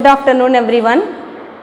Good afternoon everyone.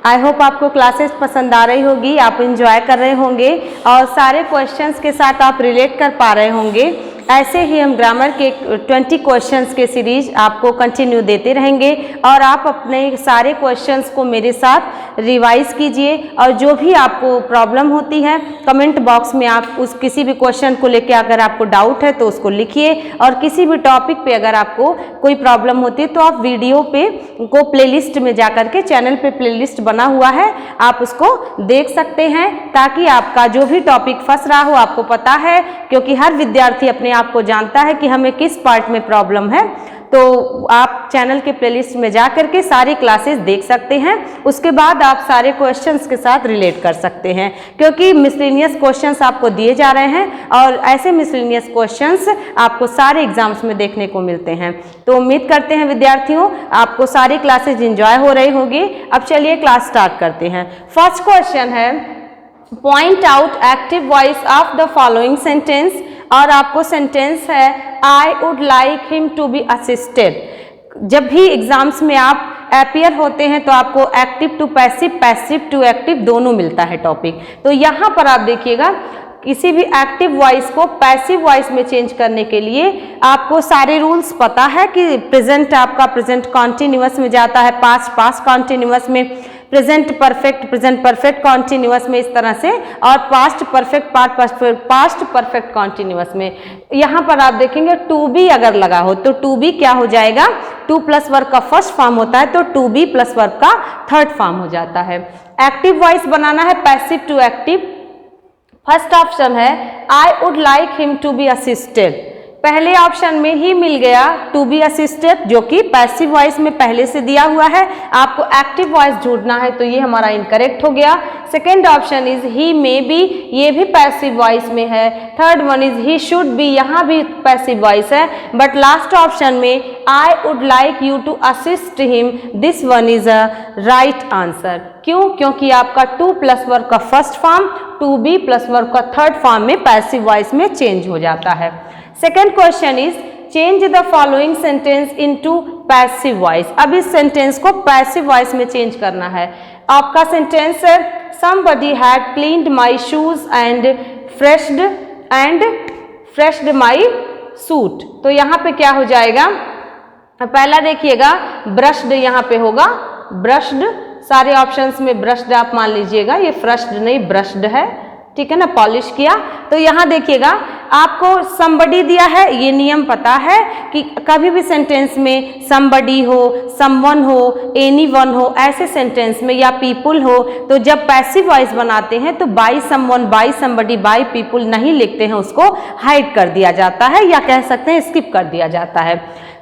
आई hope आपको classes पसंद आ रही होगी, आप इंजॉय कर रहे होंगे और सारे क्वेश्चंस के साथ आप रिलेट कर पा रहे होंगे। ऐसे ही हम ग्रामर के 20 क्वेश्चंस के सीरीज आपको कंटिन्यू देते रहेंगे और आप अपने सारे क्वेश्चंस को मेरे साथ रिवाइज कीजिए और जो भी आपको प्रॉब्लम होती है कमेंट बॉक्स में आप उस किसी भी क्वेश्चन को लेकर अगर आपको डाउट है तो उसको लिखिए और किसी भी टॉपिक पे अगर आपको कोई प्रॉब्लम होती है तो आप वीडियो पे को प्लेलिस्ट में जाकर के चैनल पे प्लेलिस्ट बना हुआ है, आप उसको देख सकते हैं ताकि आपका जो भी टॉपिक फंस रहा हो आपको पता है, क्योंकि हर विद्यार्थी अपने आप को जानता है कि हमें किस पार्ट में प्रॉब्लम है। तो आप चैनल के प्लेलिस्ट में जा करके सारी क्लासेस देख सकते हैं, उसके बाद आप सारे क्वेश्चंस के साथ रिलेट कर सकते हैं, क्योंकि मिसलेनियस क्वेश्चंस आपको दिए जा रहे हैं और ऐसे मिसलेनियस क्वेश्चंस आपको सारे एग्जाम्स में देखने को मिलते हैं। तो उम्मीद करते हैं विद्यार्थियों आपको सारी क्लासेज इंजॉय हो रही होगी। अब चलिए क्लास स्टार्ट करते हैं। फर्स्ट क्वेश्चन है point out active voice of the following sentence, और आपको सेंटेंस है I would like him to be assisted. जब भी एग्जाम्स में आप अपीयर होते हैं तो आपको active to passive, passive to active दोनों मिलता है टॉपिक। तो यहाँ पर आप देखिएगा किसी भी एक्टिव वॉइस को पैसिव वॉइस में चेंज करने के लिए आपको सारे रूल्स पता है कि प्रेजेंट आपका प्रेजेंट कॉन्टिन्यूअस में जाता है, पास्ट पास्ट कॉन्टिन्यूअस में, प्रेजेंट परफेक्ट कॉन्टिन्यूअस में, इस तरह से, और past perfect past perfect continuous में। यहाँ पर आप देखेंगे टू बी अगर लगा हो तो टू बी क्या हो जाएगा, टू प्लस वर्ब का फर्स्ट फॉर्म होता है तो टू बी प्लस वर्ब का थर्ड फॉर्म हो जाता है। एक्टिव वॉइस बनाना है passive to active. First option है I would like him to be assisted. पहले ऑप्शन में ही मिल गया टू बी असिस्टेड जो कि पैसिव वॉइस में पहले से दिया हुआ है, आपको एक्टिव वॉइस ढूंढना है तो ये हमारा इनकरेक्ट हो गया। Second option is he may be, ये भी पैसिव वॉइस में है। Third one is he should be, यहाँ भी पैसिव वॉइस है। बट लास्ट ऑप्शन में I would like you to assist him, this one is a right answer. क्यों? क्योंकि आपका टू प्लस वर्ब का first form to be plus verb का third form में पैसिव वॉइस में change हो जाता है। Second question is change the following sentence into passive voice. अब इस सेंटेंस को पैसिव वॉइस में चेंज करना है। आपका सेंटेंस है somebody had cleaned my shoes and freshed my suit। तो यहाँ पे क्या हो जाएगा, पहला देखिएगा ब्रश्ड यहाँ पे होगा, ब्रश्ड, सारे ऑप्शंस में ब्रश्ड आप मान लीजिएगा, ये फ्रश्ड नहीं ब्रश्ड है, ठीक है ना, पॉलिश किया। तो यहाँ देखिएगा आपको somebody दिया है, ये नियम पता है कि कभी भी सेंटेंस में somebody हो, someone हो, anyone हो, ऐसे सेंटेंस में या people हो तो जब पैसिव वॉइस बनाते हैं तो by someone, by somebody, by people नहीं लिखते हैं, उसको हाइड कर दिया जाता है या कह सकते हैं स्किप कर दिया जाता है।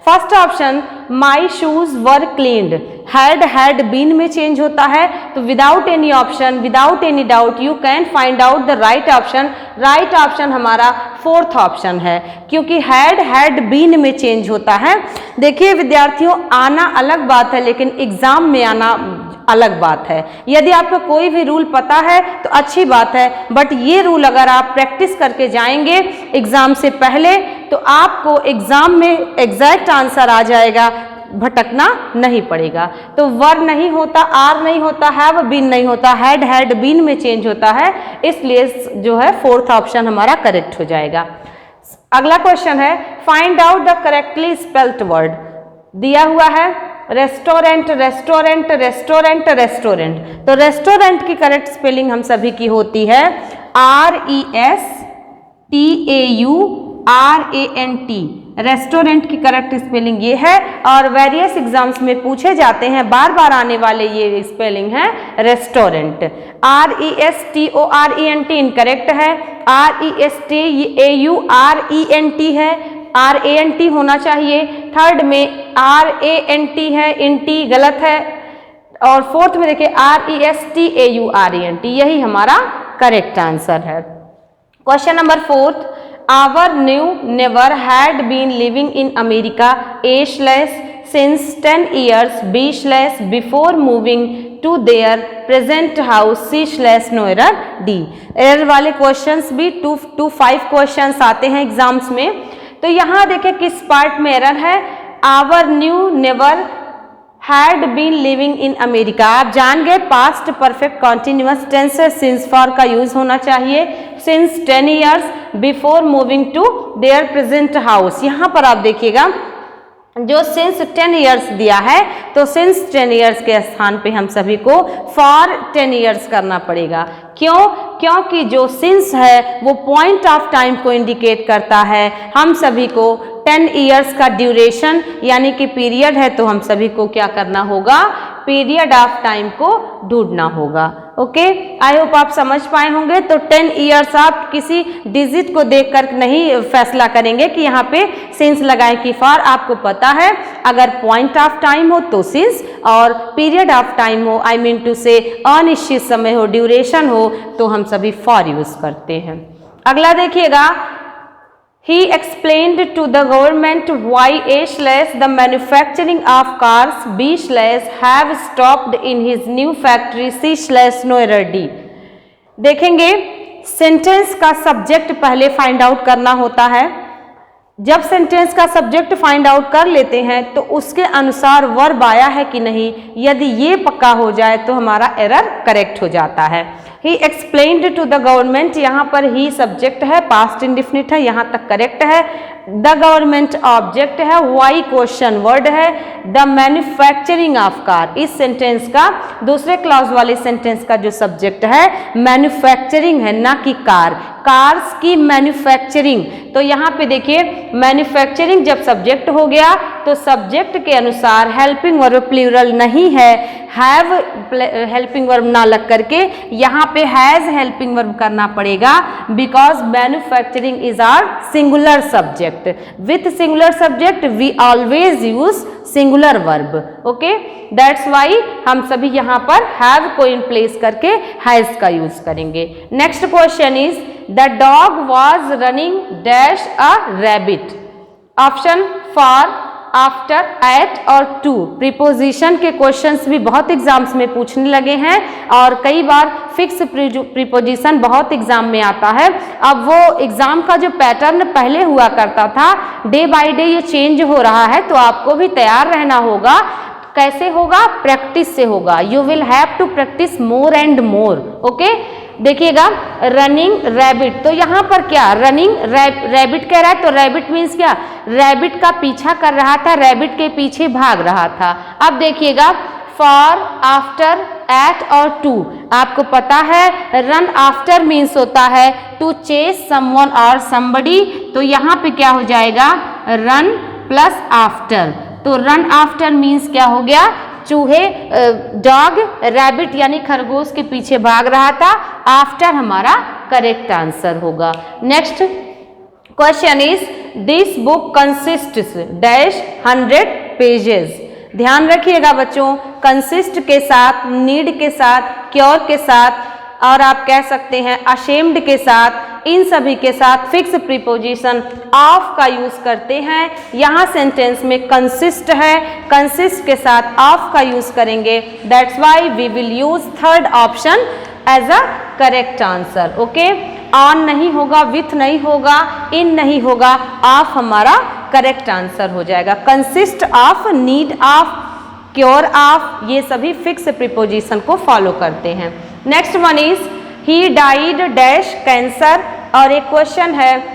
First option my shoes were cleaned, had been में चेंज होता है तो without any option, without any doubt you can find out the right option. Right option हमारा फोर्थ ऑप्शन है, क्योंकि हैड बीन में चेंज होता है। देखिए विद्यार्थियों, आना अलग बात है लेकिन एग्जाम में आना अलग बात है। यदि आपको कोई भी रूल पता है तो अच्छी बात है, बट ये रूल अगर आप प्रैक्टिस करके जाएंगे एग्जाम से पहले तो आपको एग्जाम में एग्जैक्ट आंसर आ जाएगा, भटकना नहीं पड़ेगा। तो वर नहीं होता, आर नहीं होता, हैव बीन नहीं होता, हैड बीन में चेंज होता है, इसलिए जो है फोर्थ ऑप्शन हमारा करेक्ट हो जाएगा। अगला क्वेश्चन है find out the correctly spelled word. दिया हुआ है रेस्टोरेंट, रेस्टोरेंट, रेस्टोरेंट, रेस्टोरेंट। तो रेस्टोरेंट की करेक्ट स्पेलिंग हम सभी की होती है RESTAURANT। रेस्टोरेंट की करेक्ट स्पेलिंग ये है और वेरियस एग्जाम्स में पूछे जाते हैं, बार बार आने वाले ये स्पेलिंग है रेस्टोरेंट। RESTORENT इनकरेक्ट है, RESTAURENT है, RANT होना चाहिए। थर्ड में RANT है, इंटी गलत है, और फोर्थ में देखिए RESTAURENT, यही हमारा करेक्ट आंसर है। Question number fourth, our new never had been living in America since 10 years before moving to their present house /no error D। Error वाले क्वेश्चंस भी 2 to 5 क्वेश्चंस आते हैं एग्जाम्स में। तो यहाँ देखें किस पार्ट में एरर है, our new never had been living in America. आप जान गए पास्ट परफेक्ट कॉन्टिन्यूअस टेंस है, सिंस फॉर का यूज होना चाहिए। Since 10 years before moving to their present house. यहाँ पर आप देखिएगा जो सिंस 10 years दिया है तो सिंस 10 years के स्थान पे हम सभी को फॉर 10 years करना पड़ेगा। क्यों? क्योंकि जो सिंस है वो पॉइंट ऑफ टाइम को इंडिकेट करता है। हम सभी को 10 years का ड्यूरेशन यानी कि पीरियड है, तो हम सभी को क्या करना होगा? पीरियड ऑफ टाइम को ढूंढना होगा। ओके, आई होप आप समझ पाए होंगे। तो 10 years आप किसी डिजिट को देखकर नहीं फैसला करेंगे कि यहाँ पे सिंस लगाएं कि फॉर। आपको पता है अगर पॉइंट ऑफ टाइम हो तो सिंस, और पीरियड ऑफ टाइम हो, आई मीन टू से अनिश्चित समय हो, ड्यूरेशन हो, तो हम सभी फॉर यूज करते हैं। अगला देखिएगा, He explained to the government why the manufacturing of cars have stopped in his new factory C/Noirdi। देखेंगे सेंटेंस का सब्जेक्ट पहले फाइंड आउट करना होता है। जब सेंटेंस का सब्जेक्ट फाइंड आउट कर लेते हैं तो उसके अनुसार वर्ब आया है कि नहीं, यदि ये पक्का हो जाए तो हमारा एरर करेक्ट हो जाता है। He explained to the government, यहाँ पर ही सब्जेक्ट है, पास्ट इंडिफिनिट है, यहाँ तक करेक्ट है। द गवर्नमेंट ऑब्जेक्ट है, वाई क्वेश्चन वर्ड है, द मैन्युफैक्चरिंग ऑफ कार। इस सेंटेंस का दूसरे क्लॉज वाले सेंटेंस का जो सब्जेक्ट है मैन्युफैक्चरिंग है, ना कि कार। कार्स की मैन्युफैक्चरिंग, तो यहाँ पे देखिए मैन्युफैक्चरिंग जब सब्जेक्ट हो गया तो सब्जेक्ट के अनुसार हेल्पिंग वर्ब प्लूरल नहीं है, हैव हेल्पिंग वर्ब ना लग करके यहाँ पे हैज हेल्पिंग वर्ब करना पड़ेगा, because manufacturing is our singular subject. With singular subject we always use singular verb. Okay, that's why हम सभी यहाँ पर हैव को इन प्लेस करके हैज का यूज करेंगे। Next question is the dog was running dash a rabbit. Option for, after, at और to. Preposition के क्वेश्चंस भी बहुत एग्जाम्स में पूछने लगे हैं और कई बार फिक्स प्रीपोजिशन बहुत एग्जाम में आता है। अब वो एग्जाम का जो पैटर्न पहले हुआ करता था, डे बाय डे ये चेंज हो रहा है, तो आपको भी तैयार रहना होगा। कैसे होगा? प्रैक्टिस से होगा। You will have to practice more and more. Okay, देखिएगा रनिंग रैबिट, तो यहाँ पर क्या रनिंग रैबिट कह रहा है, तो रैबिट मीन्स क्या? रैबिट का पीछा कर रहा था, रैबिट के पीछे भाग रहा था। अब देखिएगा फॉर, आफ्टर, एट और टू। आपको पता है रन आफ्टर मीन्स होता है टू चेस समवन और समबडी, तो यहाँ पे क्या हो जाएगा? Run plus after. तो रन आफ्टर मीन्स क्या हो गया? चूहे, डॉग, रैबिट यानी खरगोश के पीछे भाग रहा था। आफ्टर हमारा करेक्ट आंसर होगा। Next question is this book consists dash 100 pages. ध्यान रखिएगा बच्चों, कंसिस्ट के साथ, नीड के साथ, क्योर के साथ और आप कह सकते हैं अशेम्ड के साथ, इन सभी के साथ फिक्स प्रीपोजिशन ऑफ का यूज करते हैं। यहाँ सेंटेंस में कंसिस्ट है, कंसिस्ट के साथ ऑफ का यूज करेंगे। That's why we will use third option as a correct answer. Okay, on नहीं होगा, विथ नहीं होगा, इन नहीं होगा, ऑफ हमारा करेक्ट आंसर हो जाएगा। Consist of, need of, cure of, ये सभी फिक्स प्रीपोजिशन को फॉलो करते हैं। Next one is he died dash cancer, और एक क्वेश्चन है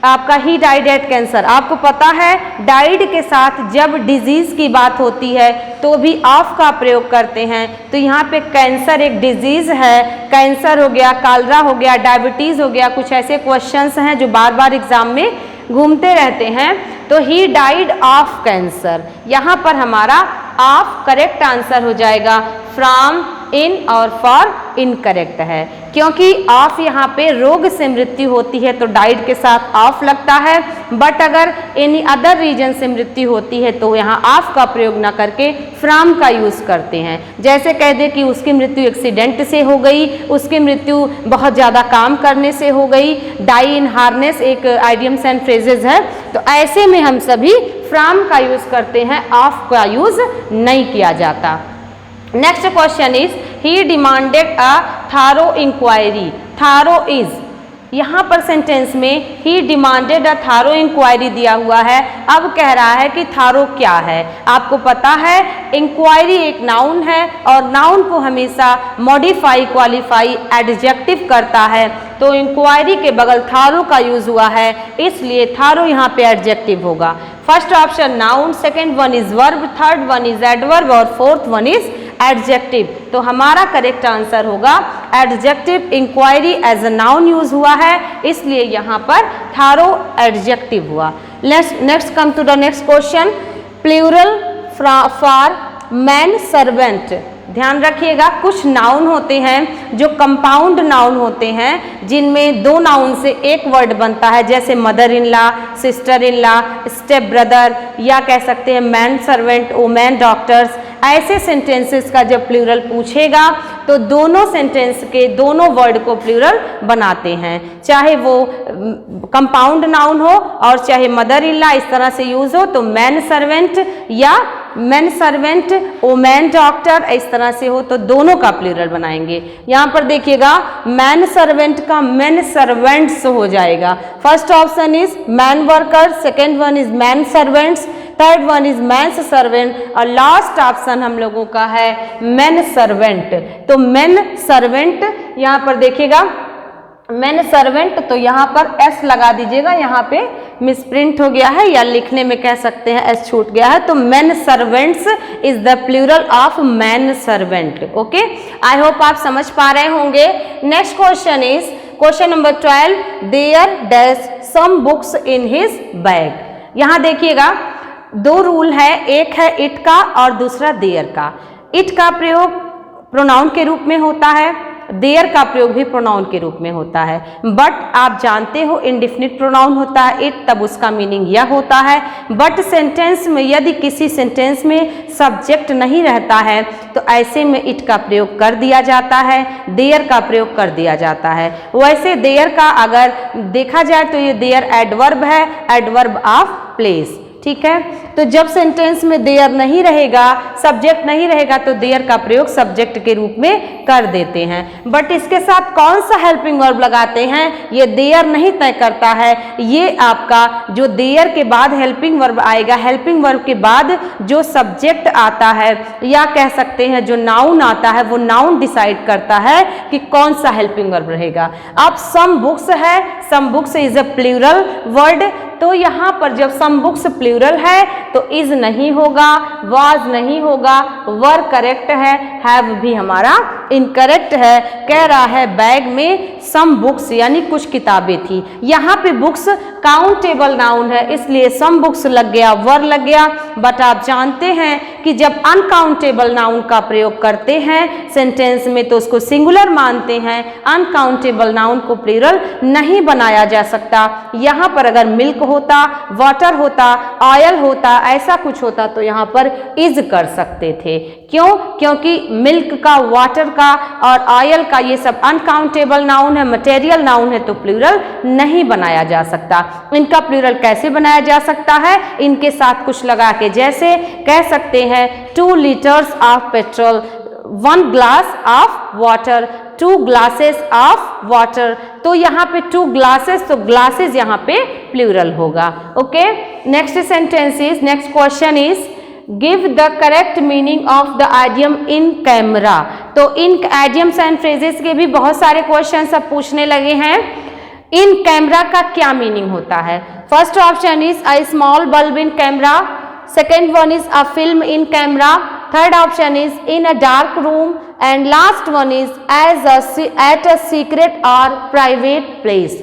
आपका ही डाइड एट कैंसर। आपको पता है डाइड के साथ जब डिजीज की बात होती है तो भी ऑफ का प्रयोग करते हैं, तो यहाँ पे कैंसर एक डिजीज है, कैंसर हो गया, कालरा हो गया, डायबिटीज हो गया, कुछ ऐसे क्वेश्चंस हैं जो बार बार एग्जाम में घूमते रहते हैं। तो ही डाइड ऑफ कैंसर, यहाँ पर हमारा ऑफ करेक्ट आंसर हो जाएगा। फ्रॉम, इन और फॉर इनकरेक्ट है, क्योंकि ऑफ यहाँ पे रोग से मृत्यु होती है तो डाइड के साथ ऑफ लगता है, बट अगर एनी अदर रीजन से मृत्यु होती है तो यहाँ ऑफ का प्रयोग ना करके फ्रॉम का यूज करते हैं। जैसे कह दे कि उसकी मृत्यु एक्सीडेंट से हो गई, उसकी मृत्यु बहुत ज़्यादा काम करने से हो गई, डाई इन हार्नेस एक आइडियम्स एंड फ्रेजेस है, तो ऐसे में हम सभी फ्रॉम का यूज करते हैं, ऑफ का यूज नहीं किया जाता। Next question is he demanded अ थारो इंक्वायरी। थारो इज यहाँ पर सेंटेंस में ही डिमांडेड अ थारो इंक्वायरी दिया हुआ है। अब कह रहा है कि थारो क्या है। आपको पता है इंक्वायरी एक नाउन है और नाउन को हमेशा मॉडिफाई क्वालिफाई एडजेक्टिव करता है, तो इंक्वायरी के बगल थारो का यूज हुआ है, इसलिए थारो यहाँ पे एडजेक्टिव होगा। First option noun, second one is verb, third one is adverb और फोर्थ वन इज एडजेक्टिव। तो हमारा करेक्ट आंसर होगा adjective. Inquiry as a noun use हुआ है, इसलिए यहाँ पर थारो एडजेक्टिव हुआ। Next come to the next question, plural for man servant. ध्यान रखिएगा, कुछ नाउन होते हैं जो कंपाउंड नाउन होते हैं, जिनमें दो नाउन से एक वर्ड बनता है, जैसे mother in law, sister in law, step brother, या कह सकते हैं मैन सर्वेंट, वुमेन डॉक्टर्स। ऐसे सेंटेंसेस का जब प्लूरल पूछेगा तो दोनों सेंटेंस के दोनों वर्ड को प्लूरल बनाते हैं, चाहे वो कंपाउंड नाउन हो और चाहे मदर इन लॉ इस तरह से यूज हो तो मैन सर्वेंट या मैन सर्वेंट, वुमेन डॉक्टर इस तरह से हो तो दोनों का प्लूरल बनाएंगे। यहाँ पर देखिएगा मैन सर्वेंट का मैन सर्वेंट्स हो जाएगा। First option is man worker, second one is man servants, third one is man servant और लास्ट ऑप्शन हम लोगों का है मैन सर्वेंट। तो मैन सर्वेंट यहाँ पर देखिएगा मैन सर्वेंट, तो यहाँ पर एस लगा दीजिएगा, यहाँ पे मिसप्रिंट हो गया है या लिखने में कह सकते हैं एस छूट गया है, तो man servants is the plural of man servant. Okay, I hope आप समझ पा रहे होंगे। Next question is question number 12, there dash some books in his bag. यहाँ देखिएगा दो रूल है, एक है इट का और दूसरा देयर का। इट का प्रयोग प्रोनाउन के रूप में होता है, देयर का प्रयोग भी प्रोनाउन के रूप में होता है, बट आप जानते हो इंडिफिनिट प्रोनाउन होता है इट, तब उसका मीनिंग यह होता है। बट सेंटेंस में यदि किसी सेंटेंस में सब्जेक्ट नहीं रहता है तो ऐसे में इट का प्रयोग कर दिया जाता है, देयर का प्रयोग कर दिया जाता है। वैसे देयर का अगर देखा जाए तो ये देयर एडवर्ब है, एडवर्ब ऑफ प्लेस, ठीक है। तो जब सेंटेंस में देयर नहीं रहेगा, सब्जेक्ट नहीं रहेगा, तो देयर का प्रयोग सब्जेक्ट के रूप में कर देते हैं। बट इसके साथ कौन सा हेल्पिंग वर्ब लगाते हैं ये देयर नहीं तय करता है। ये आपका जो देयर के बाद हेल्पिंग वर्ब आएगा, हेल्पिंग वर्ब के बाद जो सब्जेक्ट आता है या कह सकते हैं जो नाउन आता है, वो नाउन डिसाइड करता है कि कौन सा हेल्पिंग वर्ब रहेगा। अब सम बुक्स है, some books is a plural word, तो यहाँ पर जब सम बुक्स प्लूरल है तो इज नहीं होगा, वाज नहीं होगा, वर करेक्ट है, हैव भी हमारा इनकरेक्ट है। कह रहा है बैग में सम बुक्स यानी कुछ किताबें थी। यहाँ पे बुक्स काउंटेबल नाउन है, इसलिए सम बुक्स लग गया, वर लग गया। बट आप जानते हैं कि जब अनकाउंटेबल नाउन का प्रयोग करते हैं सेंटेंस में तो उसको सिंगुलर मानते हैं, अनकाउंटेबल नाउन को प्लूरल नहीं बनाया जा सकता। यहाँ पर अगर मिल्क होता, वाटर होता, ऑयल होता, ऐसा कुछ होता तो यहाँ पर इज कर सकते थे। क्यों? क्योंकि मिल्क का, वाटर का और ऑयल का ये सब अनकाउंटेबल नाउन है, मटेरियल नाउन है, तो प्लूरल नहीं बनाया जा सकता। इनका प्लूरल कैसे बनाया जा सकता है? इनके साथ कुछ लगा के, जैसे कह सकते हैं 2 litres of petrol, 1 glass of water, 2 glasses of water. तो यहाँ पे 2 ग्लासेस, तो ग्लासेस यहाँ पे प्लूरल होगा। Okay, next sentence is, next question is give the correct meaning of the idiom in camera. तो इन आइडियम्स एंड फ्रेजेस के भी बहुत सारे क्वेश्चन सब पूछने लगे हैं। इन कैमरा का क्या मीनिंग होता है? First option is a small bulb in camera, second one is a film in camera, third option is in a dark room and last one is at a secret or private place.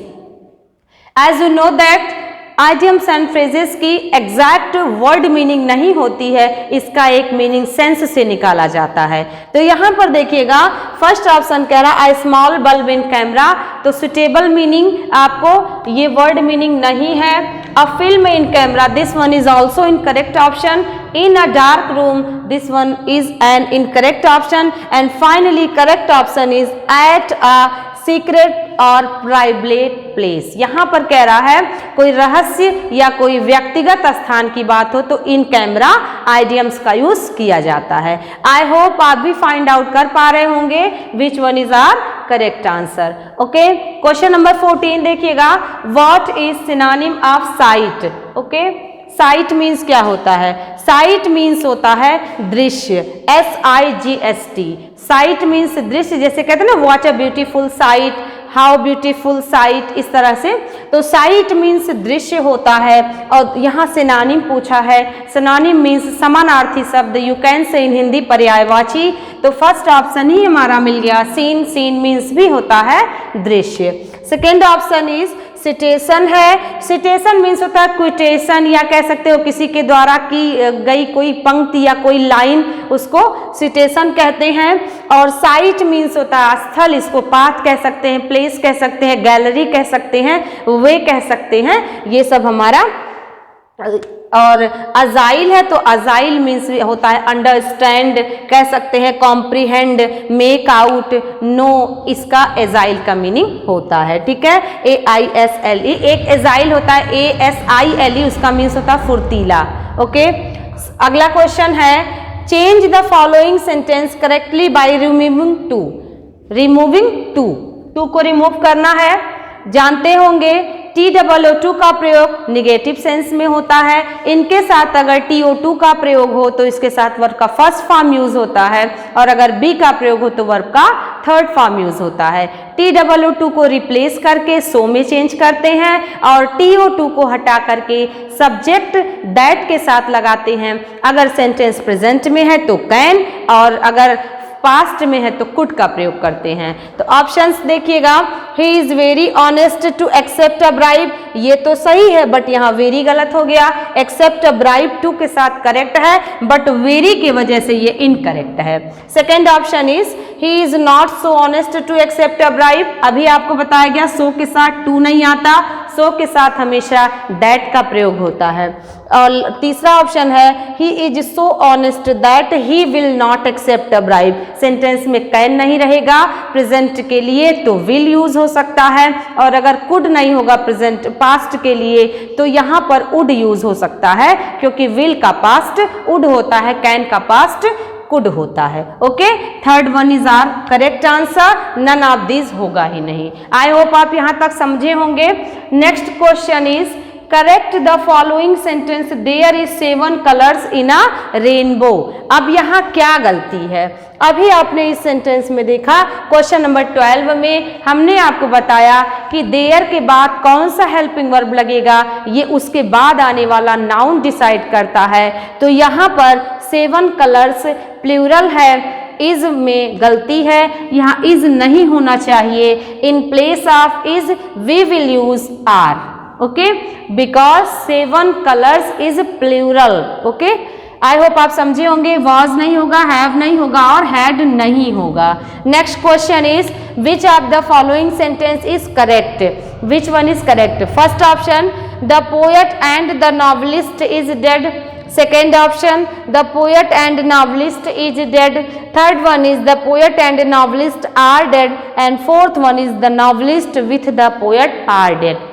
As you know that idioms and phrases की exact word meaning नहीं होती है, इसका एक meaning sense से निकाला जाता है। तो यहाँ पर देखिएगा फर्स्ट ऑप्शन कह रहा है स्मॉल बल्ब इन कैमरा, तो सुटेबल मीनिंग आपको ये वर्ड मीनिंग नहीं है। A film in camera, this one is also incorrect option. In a dark room, this one is an incorrect option, and finally correct option is at a secret और private place. यहाँ पर कह रहा है कोई रहस्य या कोई व्यक्तिगत स्थान की बात हो तो इन कैमरा आइडियम्स का यूज किया जाता है। आई होप आप भी फाइंड आउट कर पा रहे होंगे which one is our correct answer. Okay, question number 14 देखिएगा, what is synonym of sight. Okay, sight means क्या होता है? साइट मीन्स होता है दृश्य, SIGST। साइट मीन्स दृश्य, जैसे कहते हैं ना watch a beautiful sight, how beautiful sight, इस तरह से। तो साइट मीन्स दृश्य होता है। और यहाँ सिनोनिम पूछा है, सिनोनिम मीन्स समानार्थी शब्द, यू कैन से इन हिंदी पर्यायवाची। तो फर्स्ट ऑप्शन ही हमारा मिल गया, सीन। सीन मीन्स भी होता है दृश्य। सेकेंड ऑप्शन इज सिटेशन है। सिटेशन मीन्स होता है क्विटेशन, या कह सकते हो किसी के द्वारा की गई कोई पंक्ति या कोई लाइन, उसको सिटेशन कहते हैं। और साइट मीन्स होता है स्थल, इसको पाथ कह सकते हैं, प्लेस कह सकते हैं, गैलरी कह सकते हैं, वे कह सकते हैं, ये सब हमारा। और अजाइल है तो अजाइल मीन्स होता है अंडरस्टैंड, कह सकते हैं कॉम्प्रीहेंड, मेक आउट, नो, इसका एजाइल का मीनिंग होता है। ठीक है, AISLE। एक एजाइल होता है ASILE, उसका मीन्स होता है फुर्तीला। ओके, अगला क्वेश्चन है, change the following sentence correctly by removing too. Removing too को रिमूव करना है। जानते होंगे TOO का प्रयोग निगेटिव सेंस में होता है। इनके साथ अगर TO2 का प्रयोग हो तो इसके साथ वर्ब का फर्स्ट फॉर्म यूज होता है, और अगर बी का प्रयोग हो तो वर्ब का थर्ड फॉर्म यूज होता है। TOO को रिप्लेस करके सो में चेंज करते हैं, और TO2 को हटा करके सब्जेक्ट दैट के साथ लगाते हैं। अगर सेंटेंस प्रेजेंट में है तो कैन, और अगर पास्ट में है तो कुड का प्रयोग करते हैं। तो ऑप्शंस देखिएगा, he is very honest to accept a bribe, ये तो सही है बट यहाँ वेरी गलत हो गया। एक्सेप्ट अ ब्राइब टू के साथ करेक्ट है, बट वेरी की वजह से ये इनकरेक्ट है। Second option is he is not so honest to accept a bribe, अभी आपको बताया गया सो के साथ टू नहीं आता, सो के साथ हमेशा दैट का प्रयोग होता है। और तीसरा ऑप्शन है he is so honest that he will not accept a bribe, sentence में कैन नहीं रहेगा, प्रेजेंट के लिए तो विल यूज हो सकता है, और अगर कुड नहीं होगा प्रेजेंट पास्ट के लिए तो यहाँ पर वुड यूज हो सकता है, क्योंकि विल का पास्ट वुड होता है, कैन का पास्ट कुड होता है। Okay, third one is our correct answer, none of this होगा ही नहीं। आई होप आप यहाँ तक समझे होंगे। Next question is correct the following sentence, there is 7 colours in a rainbow. अब यहाँ क्या गलती है? अभी आपने इस सेंटेंस में देखा, क्वेश्चन नंबर 12 में हमने आपको बताया कि देयर के बाद कौन सा हेल्पिंग वर्ब लगेगा, ये उसके बाद आने वाला नाउन डिसाइड करता है। तो यहाँ पर 7 कलर्स प्लूरल है, इज में गलती है, यहाँ इज नहीं होना चाहिए। In place of is we will use are. Okay, because 7 colours is plural. Okay, I hope आप समझे होंगे। वॉज नहीं होगा, हैव नहीं होगा, और हैड नहीं होगा। Next question is which of the following sentence is correct, which one is correct? First option the poet and the novelist is dead, second option the poet and novelist is dead, third one is the poet and novelist are dead, and fourth one is the novelist with the poet are dead।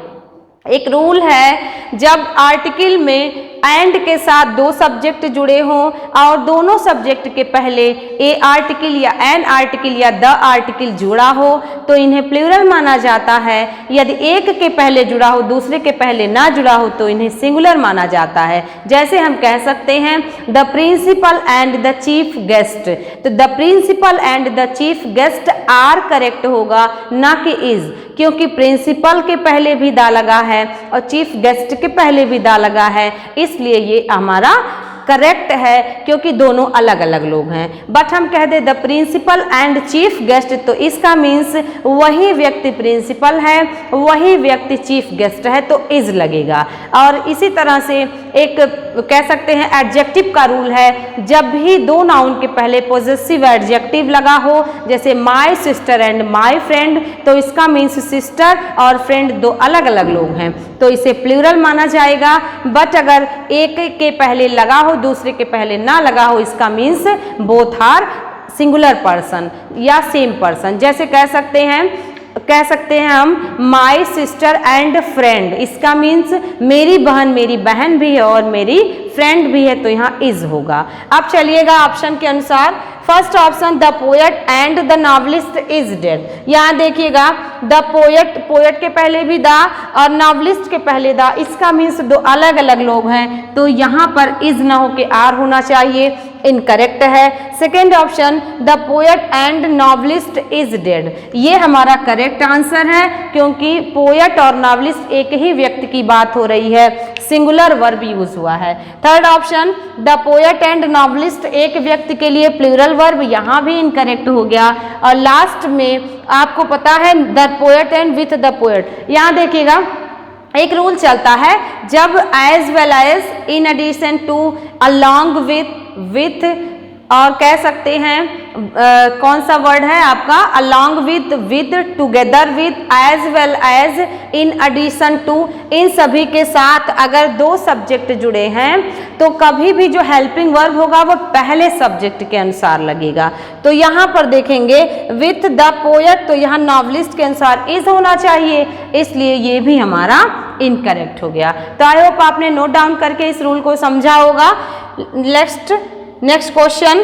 एक rule है, जब article में and के साथ दो subject जुड़े हों और दोनों सब्जेक्ट के पहले ए आर्टिकल या एन आर्टिकल या द आर्टिकल जुड़ा हो तो इन्हें प्लूरल माना जाता है। यदि एक के पहले जुड़ा हो दूसरे के पहले ना जुड़ा हो तो इन्हें सिंगुलर माना जाता है। जैसे हम कह सकते हैं the principal and the chief guest, तो the principal and the chief guest are correct होगा, ना कि इज, क्योंकि प्रिंसिपल के पहले भी दा लगा है और चीफ गेस्ट के पहले भी दा लगा है, इसलिए ये हमारा करेक्ट है क्योंकि दोनों अलग अलग लोग हैं। बट हम कह दे the principal and chief guest तो इसका मीन्स वही व्यक्ति प्रिंसिपल है वही व्यक्ति चीफ गेस्ट है तो इज लगेगा। और इसी तरह से एक कह सकते हैं एडजेक्टिव का रूल है, जब भी दो नाउन के पहले पॉजेसिव एडजेक्टिव लगा हो, जैसे my sister and my friend, तो इसका मीन्स सिस्टर और फ्रेंड दो अलग अलग लोग हैं तो इसे प्लूरल माना जाएगा। बट अगर एक के पहले लगा हो दूसरे के पहले ना लगा हो, इसका means both are singular person या सेम पर्सन। जैसे कह सकते हैं कह सकते हैं हम माई सिस्टर एंड फ्रेंड, इसका मीन्स मेरी बहन भी है और मेरी फ्रेंड भी है, तो यहाँ इज होगा। अब चलिएगा ऑप्शन के अनुसार, first option the poet and the novelist is dead. यहाँ देखिएगा द पोएट के पहले भी द और नॉवलिस्ट के पहले द, इसका मीन्स दो अलग अलग लोग हैं, तो यहाँ पर इज ना हो के आर होना चाहिए, इनकरेक्ट है। Second option the poet and novelist is dead, ये हमारा करेक्ट आंसर है, क्योंकि पोएट और नॉवलिस्ट एक ही व्यक्ति की बात हो रही है, सिंगुलर वर्ब यूज हुआ है। Third option the poet and novelist एक व्यक्ति के लिए प्लूरल वर्ब, यहाँ भी इनकरेक्ट हो गया। और लास्ट में आपको पता है the poet and with the poet, यहाँ देखिएगा एक रूल चलता है, जब as well as, in addition to, along with और कह सकते हैं कौन सा वर्ड है आपका, along with, together with, as well as, in addition to, in सभी के साथ अगर दो सब्जेक्ट जुड़े हैं तो कभी भी जो हेल्पिंग वर्ब होगा वो पहले सब्जेक्ट के अनुसार लगेगा। तो यहाँ पर देखेंगे विथ द पोएट, तो यहाँ नॉवलिस्ट के अनुसार इज होना चाहिए, इसलिए ये भी हमारा इनकरेक्ट हो गया। तो आई होप आपने नोट डाउन करके इस रूल को समझा होगा। Next question,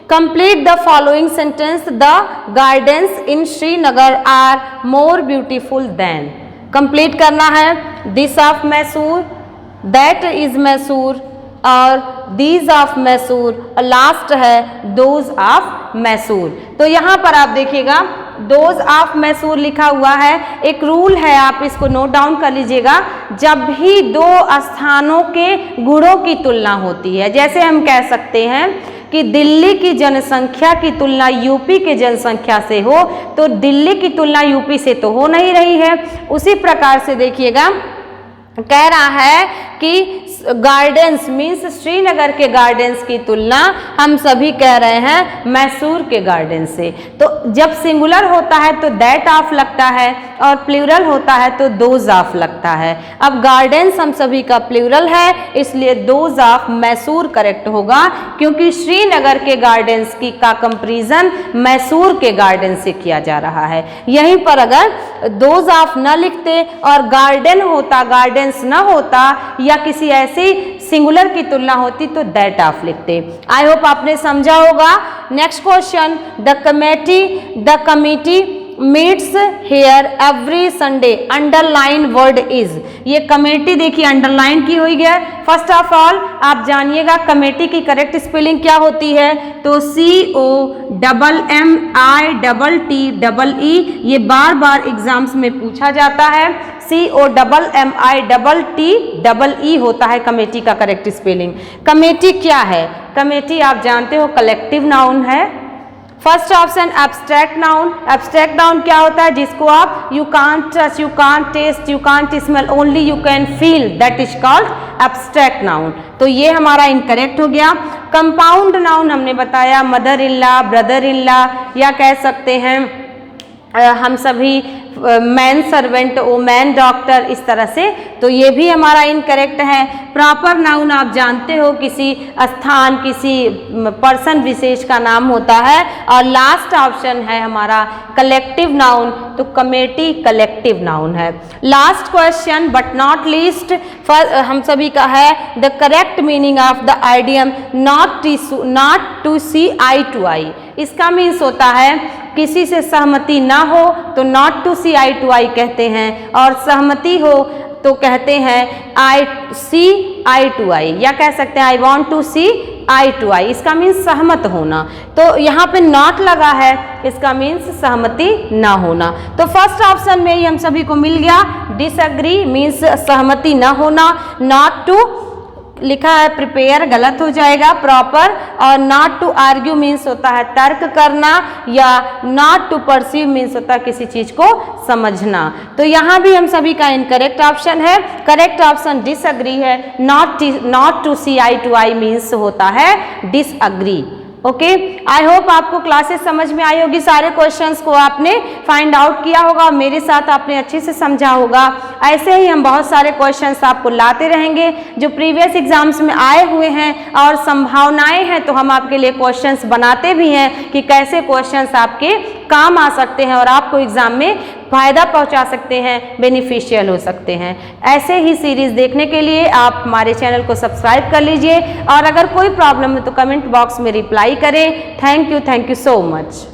complete the following sentence, the gardens in Srinagar are more beautiful than. Complete करना है, this of Mysore, that is Mysore और दीज ऑफ मैसूर, और लास्ट है दोज ऑफ मैसूर। तो यहाँ पर आप देखिएगा दोज ऑफ मैसूर लिखा हुआ है, एक रूल है, आप इसको नोट डाउन कर लीजिएगा। जब भी दो स्थानों के गुणों की तुलना होती है, जैसे हम कह सकते हैं कि दिल्ली की जनसंख्या की तुलना यूपी के जनसंख्या से हो, तो दिल्ली की तुलना यूपी से तो हो नहीं रही है। उसी प्रकार से देखिएगा कह रहा है कि गार्डन्स मीन्स श्रीनगर के गार्डन्स की तुलना हम सभी कह रहे हैं मैसूर के गार्डन से। तो जब सिंगुलर होता है तो दैट ऑफ लगता है और प्लूरल होता है तो दोज ऑफ लगता है। अब गार्डन्स हम सभी का प्लूरल है, इसलिए दोज ऑफ मैसूर करेक्ट होगा, क्योंकि श्रीनगर के गार्डन्स की का कंपैरिजन मैसूर के गार्डन से किया जा रहा है। यहीं पर अगर दोज ऑफ न लिखते और गार्डन होता, गार्डन्स न होता या किसी ऐसे सिंगुलर की तुलना होती तो दैट ऑफ लिखते। आई होप आपने समझा होगा। Next question, the committee meets here every Sunday, underline word is. ये कमेटी देखिए अंडरलाइन की हुई है। फर्स्ट ऑफ ऑल आप जानिएगा कमेटी की करेक्ट स्पेलिंग क्या होती है, तो COMMITTEE, ये बार बार एग्जाम्स में पूछा जाता है। COMMITTEE होता है कमेटी का करेक्ट स्पेलिंग। कमेटी क्या है, कमेटी आप जानते हो कलेक्टिव नाउन है। First option abstract noun, abstract noun क्या होता है, जिसको आप you can't touch, you can't taste, you can't smell, only you can feel, that is called abstract noun. तो ये हमारा इनकरेक्ट हो गया। कंपाउंड नाउन हमने बताया mother in law, brother in law, या कह सकते हैं हम सभी मैन सर्वेंट, वुमेन डॉक्टर, इस तरह से, तो ये भी हमारा इनकरेक्ट है। प्रॉपर नाउन आप जानते हो किसी स्थान, किसी पर्सन विशेष का नाम होता है। और लास्ट ऑप्शन है हमारा कलेक्टिव नाउन, तो कमेटी कलेक्टिव नाउन है। Last question but not least, हम सभी का है the correct meaning of the idiom not to see eye to eye. इसका मीन्स होता है किसी से सहमति ना हो तो not to see eye to eye कहते हैं, और सहमति हो तो कहते हैं आई सी आई टू आई, या कह सकते हैं I want to see eye to eye. इसका मीन्स सहमत होना, तो यहाँ पे नॉट लगा है, इसका मीन्स सहमति ना होना। तो फर्स्ट ऑप्शन में ही हम सभी को मिल गया। डिसएग्री मीन्स सहमति ना होना, नॉट टू लिखा है प्रिपेयर, गलत हो जाएगा, प्रॉपर। और नॉट टू आर्ग्यू मीन्स होता है तर्क करना, या नॉट टू परसीव मीन्स होता है किसी चीज को समझना। तो यहाँ भी हम सभी का इनकरेक्ट ऑप्शन है। करेक्ट ऑप्शन डिसएग्री है। Not to see eye to eye means होता है डिसएग्री। ओके, आई होप आपको क्लासेस समझ में आई होगी, सारे क्वेश्चंस को आपने फाइंड आउट किया होगा, मेरे साथ आपने अच्छे से समझा होगा। ऐसे ही हम बहुत सारे क्वेश्चंस आपको लाते रहेंगे जो प्रीवियस एग्जाम्स में आए हुए हैं, और संभावनाएं हैं तो हम आपके लिए क्वेश्चंस बनाते भी हैं कि कैसे क्वेश्चंस आपके काम आ सकते हैं और आपको एग्जाम में फ़ायदा पहुंचा सकते हैं, बेनिफिशियल हो सकते हैं। ऐसे ही सीरीज़ देखने के लिए आप हमारे चैनल को सब्सक्राइब कर लीजिए और अगर कोई प्रॉब्लम है तो कमेंट बॉक्स में रिप्लाई करें। Thank you so much.